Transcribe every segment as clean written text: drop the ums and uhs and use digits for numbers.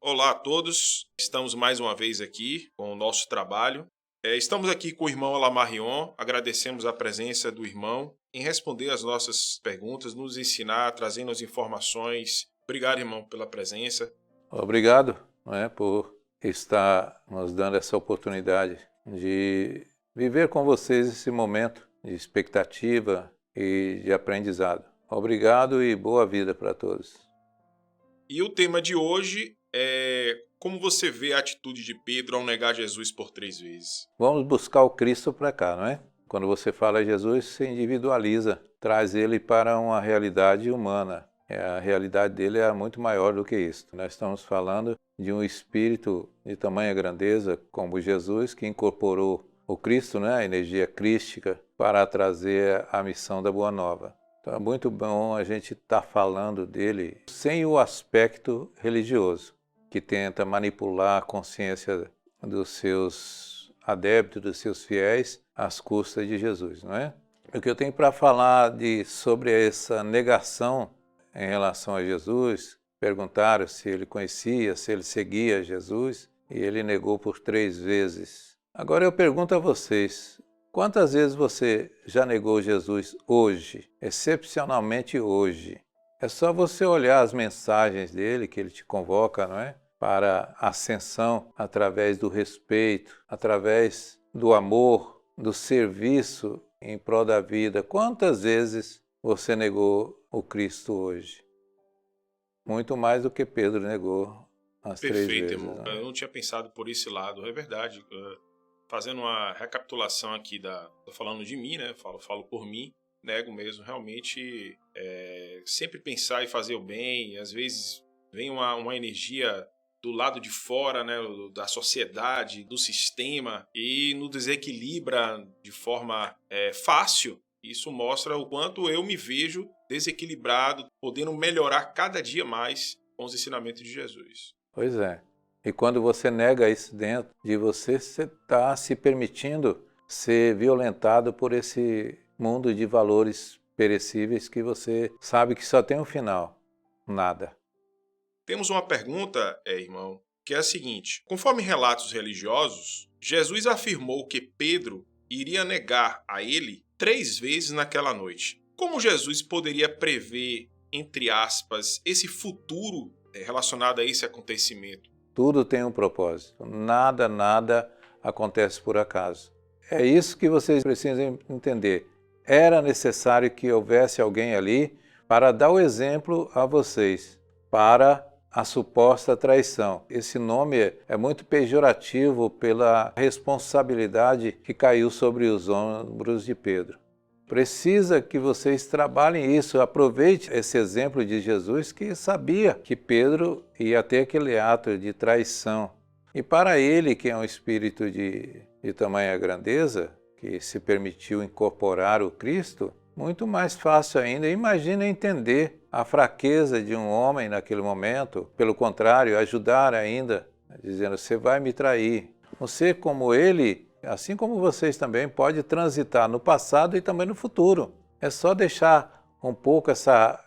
Olá a todos, estamos mais uma vez aqui com o nosso trabalho. Estamos aqui com o irmão Alamarion, agradecemos a presença do irmão em responder as nossas perguntas, nos ensinar, trazendo as informações. Obrigado, irmão, pela presença. Obrigado, por estar nos dando essa oportunidade de viver com vocês esse momento de expectativa e de aprendizado. Obrigado e boa vida para todos. E o tema de hoje é como você vê a atitude de Pedro ao negar Jesus por 3 vezes. Vamos buscar o Cristo para cá, não é? Quando você fala Jesus, você individualiza, traz ele para uma realidade humana. A realidade dele é muito maior do que isso. Nós estamos falando de um espírito de tamanha grandeza como Jesus, que incorporou o Cristo, a energia crística, para trazer a missão da Boa Nova. Então é muito bom a gente estar falando dele sem o aspecto religioso, que tenta manipular a consciência dos seus adeptos, dos seus fiéis, às custas de Jesus, não é? O que eu tenho para falar sobre essa negação em relação a Jesus, perguntaram se ele conhecia, se ele seguia Jesus, e ele negou por 3 vezes. Agora eu pergunto a vocês, quantas vezes você já negou Jesus hoje, excepcionalmente hoje? É só você olhar as mensagens dele, que ele te convoca, não é? Para a ascensão através do respeito, através do amor, do serviço em prol da vida. Quantas vezes você negou o Cristo hoje? Muito mais do que Pedro negou as 3 vezes. Perfeito, irmão. Eu não tinha pensado por esse lado, é verdade. Fazendo uma recapitulação aqui, tô falando de mim, né? Falo por mim, nego mesmo. Realmente, sempre pensar e fazer o bem. Às vezes vem uma energia do lado de fora, né, da sociedade, do sistema, e nos desequilibra de forma fácil. Isso mostra o quanto eu me vejo desequilibrado, podendo melhorar cada dia mais com os ensinamentos de Jesus. Pois é. E quando você nega isso dentro de você, você está se permitindo ser violentado por esse mundo de valores perecíveis que você sabe que só tem um final: nada. Temos uma pergunta, irmão, que é a seguinte. Conforme relatos religiosos, Jesus afirmou que Pedro iria negar a ele 3 vezes naquela noite. Como Jesus poderia prever, entre aspas, esse futuro relacionado a esse acontecimento? Tudo tem um propósito. Nada acontece por acaso. É isso que vocês precisam entender. Era necessário que houvesse alguém ali para dar o exemplo a vocês, para a suposta traição. Esse nome é muito pejorativo pela responsabilidade que caiu sobre os ombros de Pedro. Precisa que vocês trabalhem isso, aproveite esse exemplo de Jesus, que sabia que Pedro ia ter aquele ato de traição. E para ele, que é um espírito de tamanha grandeza, que se permitiu incorporar o Cristo, muito mais fácil ainda. Imagina entender a fraqueza de um homem naquele momento, pelo contrário, ajudar ainda, dizendo: você vai me trair. Você, como ele, assim como vocês também, pode transitar no passado e também no futuro. É só deixar um pouco essa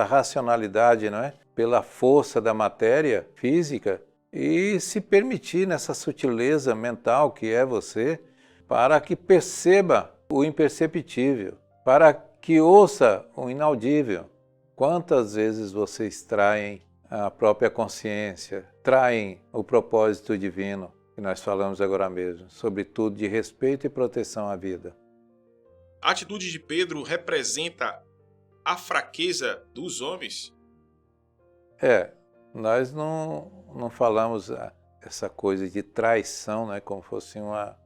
racionalidade, não é? Pela força da matéria física, e se permitir nessa sutileza mental que é você, para que perceba o imperceptível, para que ouça o inaudível. Quantas vezes vocês traem a própria consciência, traem o propósito divino, que nós falamos agora mesmo, sobretudo de respeito e proteção à vida? A atitude de Pedro representa a fraqueza dos homens? Nós não falamos essa coisa de traição, né, como fosse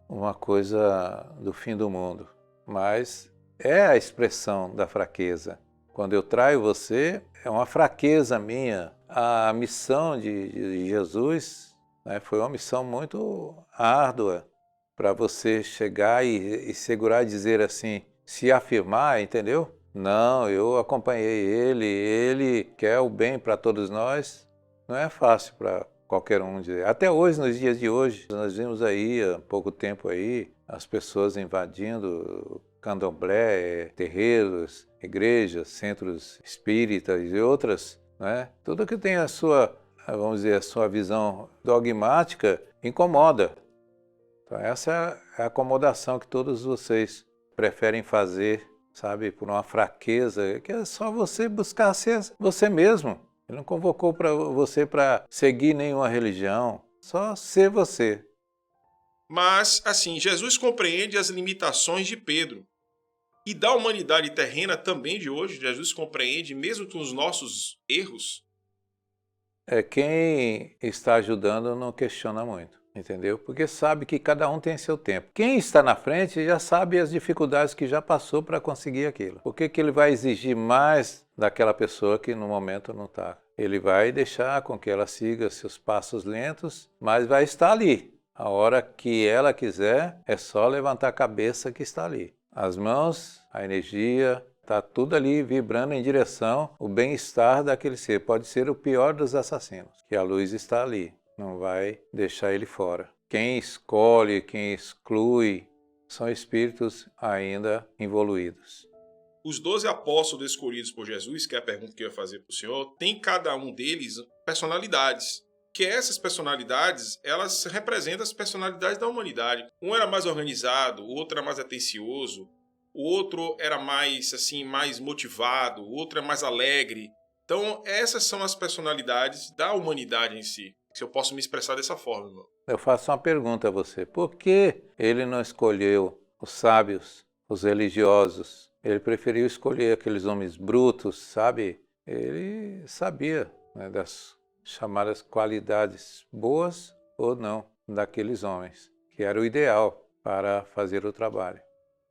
uma coisa do fim do mundo, mas é a expressão da fraqueza. Quando eu traio você, é uma fraqueza minha. A missão de Jesus, né, foi uma missão muito árdua para você chegar e segurar e dizer assim, se afirmar, entendeu? Não, eu acompanhei ele quer o bem para todos nós. Não é fácil para qualquer um dizer. Até hoje, nos dias de hoje, nós vimos aí, há pouco tempo aí, as pessoas invadindo candomblé, terreiros, igrejas, centros espíritas e outras, né? Tudo que tem a vamos dizer, a sua visão dogmática incomoda. Então essa é a acomodação que todos vocês preferem fazer, sabe, por uma fraqueza, que é só você buscar ser você mesmo. Ele não convocou para você para seguir nenhuma religião, só ser você. Mas, assim, Jesus compreende as limitações de Pedro. E da humanidade terrena também de hoje, Jesus compreende mesmo com os nossos erros. Quem está ajudando não questiona muito, entendeu? Porque sabe que cada um tem seu tempo. Quem está na frente já sabe as dificuldades que já passou para conseguir aquilo. Por que ele vai exigir mais daquela pessoa que no momento não está? Ele vai deixar com que ela siga seus passos lentos, mas vai estar ali. A hora que ela quiser, é só levantar a cabeça que está ali. As mãos, a energia, está tudo ali vibrando em direção ao bem-estar daquele ser. Pode ser o pior dos assassinos, que a luz está ali, não vai deixar ele fora. Quem escolhe, quem exclui, são espíritos ainda involuídos. Os 12 apóstolos escolhidos por Jesus, que é a pergunta que eu ia fazer para o senhor, tem cada um deles personalidades. Que essas personalidades, elas representam as personalidades da humanidade. Um era mais organizado, o outro era mais atencioso, o outro era mais, assim, mais motivado, o outro é mais alegre. Então, essas são as personalidades da humanidade em si. Se eu posso me expressar dessa forma, irmão. Eu faço uma pergunta a você. Por que ele não escolheu os sábios, os religiosos? Ele preferiu escolher aqueles homens brutos, sabe? Ele sabia, né, das chamadas qualidades boas ou não daqueles homens, que era o ideal para fazer o trabalho.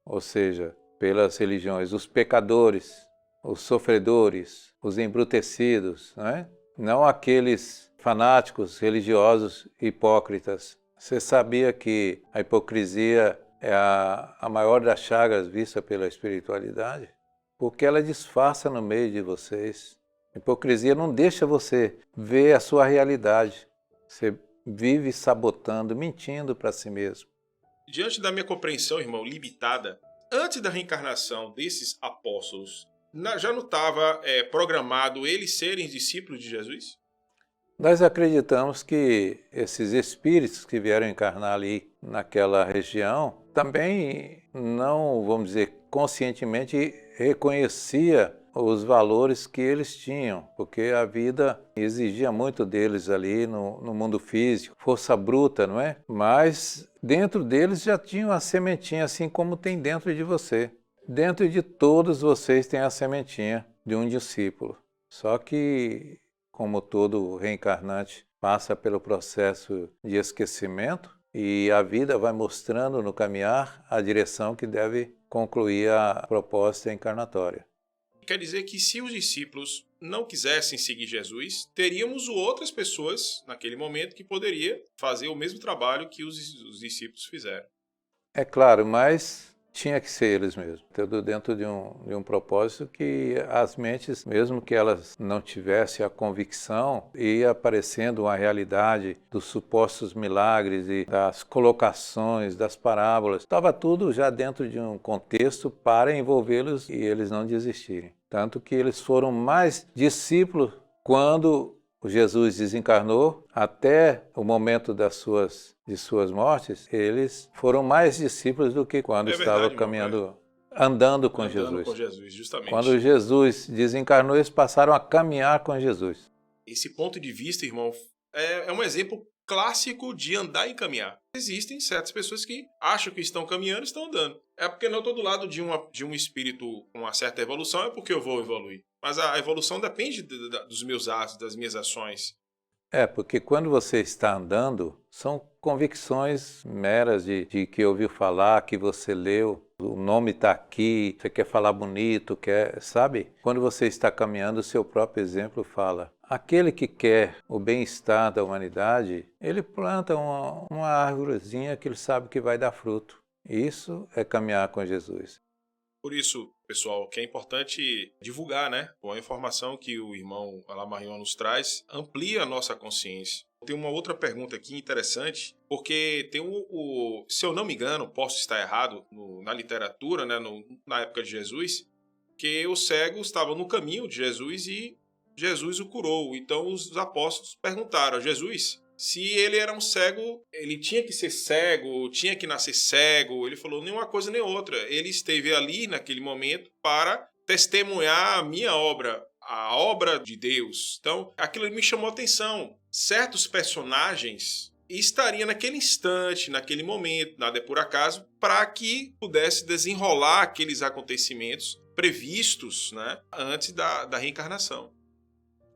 Ou seja, pelas religiões, os pecadores, os sofredores, os embrutecidos, não aqueles fanáticos religiosos hipócritas. Você sabia que a hipocrisia é a maior das chagas vista pela espiritualidade? Porque ela disfarça no meio de vocês. A hipocrisia não deixa você ver a sua realidade. Você vive sabotando, mentindo para si mesmo. Diante da minha compreensão, irmão, limitada, antes da reencarnação desses apóstolos, já não estava programado eles serem discípulos de Jesus? Nós acreditamos que esses espíritos que vieram encarnar ali naquela região também não, vamos dizer, conscientemente reconhecia os valores que eles tinham, porque a vida exigia muito deles ali no mundo físico, força bruta, não é? Mas dentro deles já tinha uma sementinha, assim como tem dentro de você. Dentro de todos vocês tem a sementinha de um discípulo. Só que, como todo reencarnante passa pelo processo de esquecimento, e a vida vai mostrando no caminhar a direção que deve concluir a proposta encarnatória. Quer dizer que se os discípulos não quisessem seguir Jesus, teríamos outras pessoas naquele momento que poderia fazer o mesmo trabalho que os discípulos fizeram. É claro, mas tinha que ser eles mesmos, tudo dentro de um propósito que as mentes, mesmo que elas não tivessem a convicção, ia aparecendo uma realidade dos supostos milagres e das colocações, das parábolas. Estava tudo já dentro de um contexto para envolvê-los e eles não desistirem. Tanto que eles foram mais discípulos quando Jesus desencarnou, até o momento de suas mortes, eles foram mais discípulos do que quando estavam caminhando, andando com Jesus. Andando com Jesus, justamente. Quando Jesus desencarnou, eles passaram a caminhar com Jesus. Esse ponto de vista, irmão, é um exemplo clássico de andar e caminhar. Existem certas pessoas que acham que estão caminhando e estão andando. É porque não todo lado de um espírito com uma certa evolução é porque eu vou evoluir. Mas a evolução depende dos meus atos, das minhas ações. Porque quando você está andando, são convicções meras de que ouviu falar, que você leu, o nome está aqui, você quer falar bonito, sabe? Quando você está caminhando, o seu próprio exemplo fala. Aquele que quer o bem-estar da humanidade, ele planta uma árvorezinha que ele sabe que vai dar fruto. Isso é caminhar com Jesus. Por isso, pessoal, que é importante divulgar, né? Com a informação que o irmão Alain Marion nos traz, amplia a nossa consciência. Tem uma outra pergunta aqui interessante, porque tem se eu não me engano, posso estar errado, na literatura, né, na época de Jesus, que os cegos estavam no caminho de Jesus e Jesus o curou. Então os apóstolos perguntaram a Jesus se ele era um cego, ele tinha que ser cego, tinha que nascer cego. Ele falou nem uma coisa nem outra. Ele esteve ali naquele momento para testemunhar a minha obra, a obra de Deus. Então, aquilo me chamou a atenção. Certos personagens estariam naquele instante, naquele momento, nada é por acaso, para que pudesse desenrolar aqueles acontecimentos previstos, né, antes da reencarnação.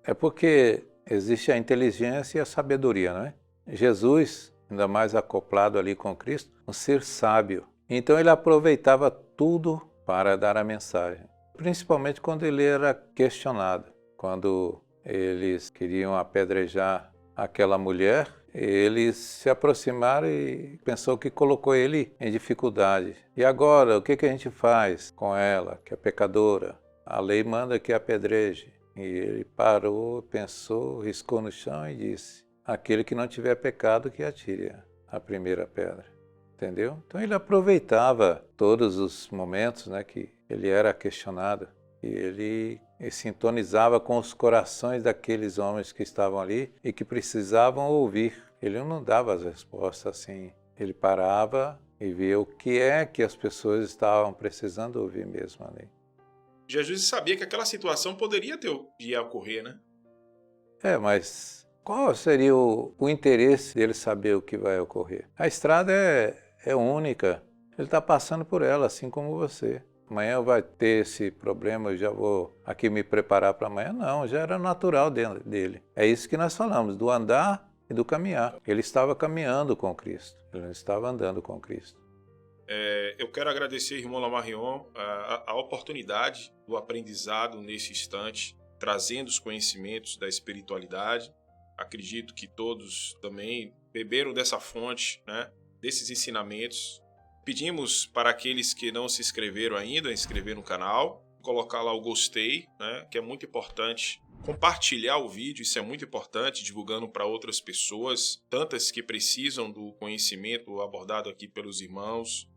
É porque existe a inteligência e a sabedoria, não é? Jesus, ainda mais acoplado ali com Cristo, um ser sábio. Então ele aproveitava tudo para dar a mensagem. Principalmente quando ele era questionado. Quando eles queriam apedrejar aquela mulher, eles se aproximaram e pensou que colocou ele em dificuldade. E agora, o que a gente faz com ela, que é pecadora? A lei manda que apedreje. E ele parou, pensou, riscou no chão e disse: aquele que não tiver pecado, que atire a primeira pedra. Entendeu? Então ele aproveitava todos os momentos, né, que ele era questionado. E ele sintonizava com os corações daqueles homens que estavam ali e que precisavam ouvir. Ele não dava as respostas assim. Ele parava e via o que é que as pessoas estavam precisando ouvir mesmo ali. Jesus sabia que aquela situação poderia ia ocorrer, né? Mas qual seria o interesse dele saber o que vai ocorrer? A estrada é única. Ele está passando por ela, assim como você. Amanhã vai ter esse problema, eu já vou aqui me preparar para amanhã. Não, já era natural dele. É isso que nós falamos, do andar e do caminhar. Ele estava caminhando com Cristo, ele não estava andando com Cristo. Eu quero agradecer, irmão Lamarrion, a oportunidade do aprendizado nesse instante, trazendo os conhecimentos da espiritualidade. Acredito que todos também beberam dessa fonte, né, desses ensinamentos. Pedimos para aqueles que não se inscreveram ainda, inscrever no canal, colocar lá o gostei, né, que é muito importante. Compartilhar o vídeo, isso é muito importante, divulgando para outras pessoas, tantas que precisam do conhecimento abordado aqui pelos irmãos.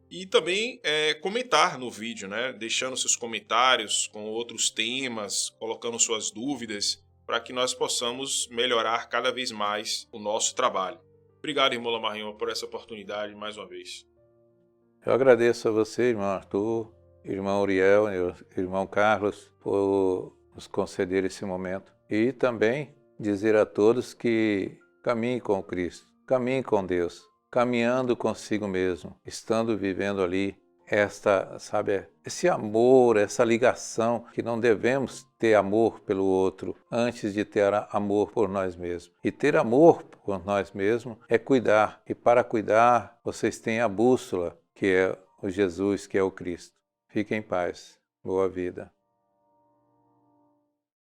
E também comentar no vídeo, né, deixando seus comentários com outros temas, colocando suas dúvidas, para que nós possamos melhorar cada vez mais o nosso trabalho. Obrigado, irmão Lamarrion, por essa oportunidade mais uma vez. Eu agradeço a você, irmão Arthur, irmão Uriel, irmão Carlos, por nos conceder esse momento. E também dizer a todos que caminhem com Cristo, caminhem com Deus, caminhando consigo mesmo, estando vivendo ali esse amor, essa ligação, que não devemos ter amor pelo outro antes de ter amor por nós mesmos. E ter amor por nós mesmos é cuidar. E para cuidar, vocês têm a bússola, que é o Jesus, que é o Cristo. Fiquem em paz. Boa vida.